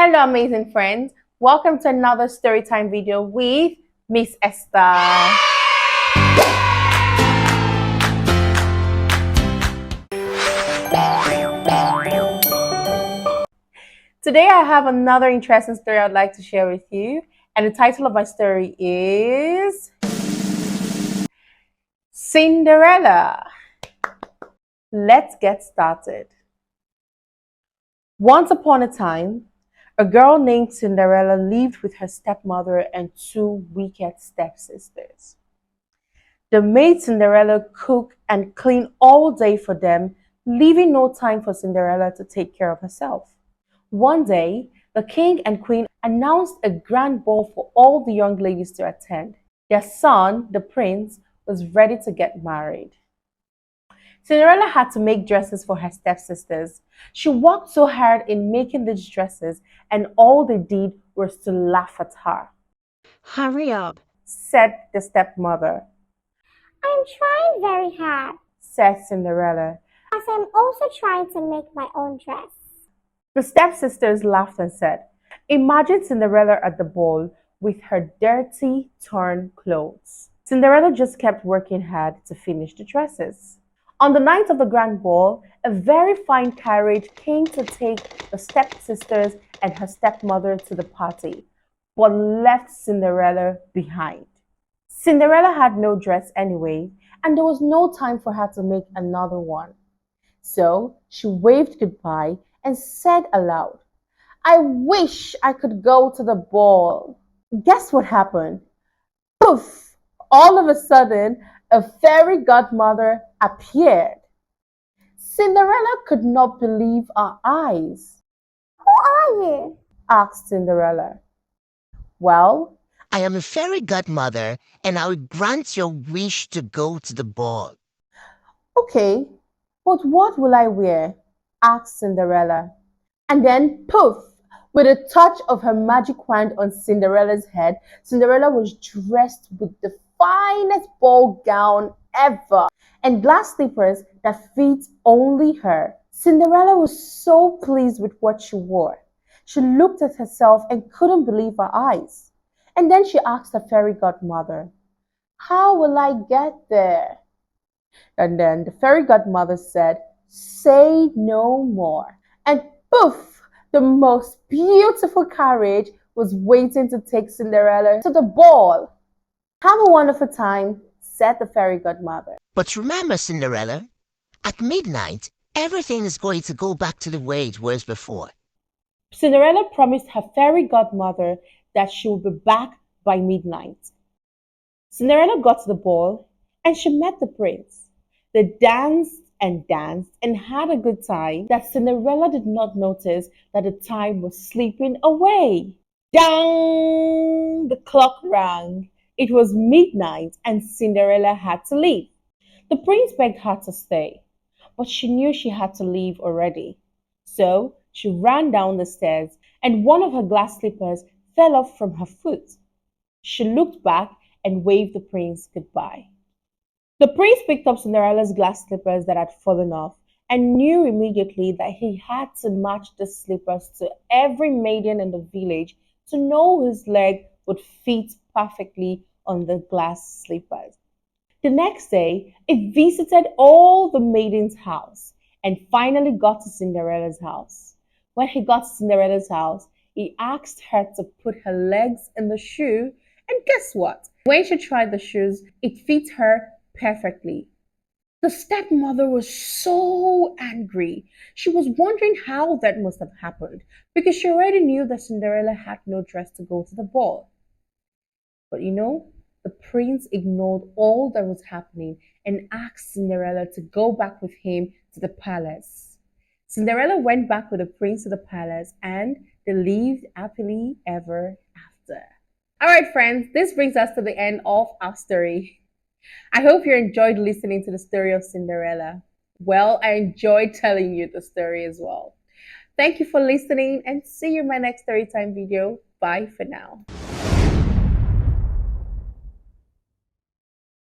Hello, amazing friends. Welcome to another storytime video with Miss Esther. Today, I have another interesting story I'd like to share with you. And the title of my story is Cinderella. Let's get started. Once upon a time, a girl named Cinderella lived with her stepmother and two wicked stepsisters. They made Cinderella cook and clean all day for them, leaving no time for Cinderella to take care of herself. One day, the king and queen announced a grand ball for all the young ladies to attend. Their son, the prince, was ready to get married. Cinderella had to make dresses for her stepsisters. She worked so hard in making these dresses, and all they did was to laugh at her. Hurry up, Said the stepmother. I'm trying very hard, Said Cinderella. as I'm also trying to make my own dress. The stepsisters laughed and said, Imagine Cinderella at the ball with her dirty, torn clothes. Cinderella just kept working hard to finish the dresses. On the night of the grand ball, a very fine carriage came to take the stepsisters and her stepmother to the party, but left Cinderella behind. Cinderella had no dress anyway, and there was no time for her to make another one. So she waved goodbye and said aloud, I wish I could go to the ball. Guess what happened? Poof! All of a sudden, a fairy godmother appeared. Cinderella could not believe her eyes. Who are you? Asked Cinderella. Well, I am a fairy godmother, and I will grant your wish to go to the ball. okay, but what will I wear? Asked Cinderella. And then, poof! With a touch of her magic wand on Cinderella's head, Cinderella was dressed with the finest ball gown ever and glass slippers that fit only her. Cinderella was so pleased with what she wore. She looked at herself and couldn't believe her eyes. And then she asked her fairy godmother, How will I get there? And then the fairy godmother said, Say no more. And poof! The most beautiful carriage was waiting to take Cinderella to the ball. Have a wonderful time, said the fairy godmother. But remember, Cinderella, at midnight, everything is going to go back to the way it was before. Cinderella promised her fairy godmother that she would be back by midnight. Cinderella got to the ball and she met the prince. They danced and had a good time that Cinderella did not notice that the time was slipping away. Dang! The clock rang. It was midnight and Cinderella had to leave. The prince begged her to stay, but she knew she had to leave already. So she ran down the stairs and one of her glass slippers fell off from her foot. She looked back and waved the prince goodbye. The prince picked up Cinderella's glass slippers that had fallen off and knew immediately that he had to match the slippers to every maiden in the village to know his leg would fit perfectly on the glass slippers. The next day, he visited all the maidens' house and finally got to Cinderella's house. When he got to Cinderella's house, he asked her to put her legs in the shoe, and guess what? When she tried the shoes, it fit her perfectly. The stepmother was so angry. She was wondering how that must have happened because she already knew that Cinderella had no dress to go to the ball. But the prince ignored all that was happening and asked Cinderella to go back with him to the palace. Cinderella went back with the prince to the palace and they lived happily ever after. All right, friends, this brings us to the end of our story. I hope you enjoyed listening to the story of Cinderella. Well, I enjoyed telling you the story as well. Thank you for listening and see you in my next storytime video. Bye for now.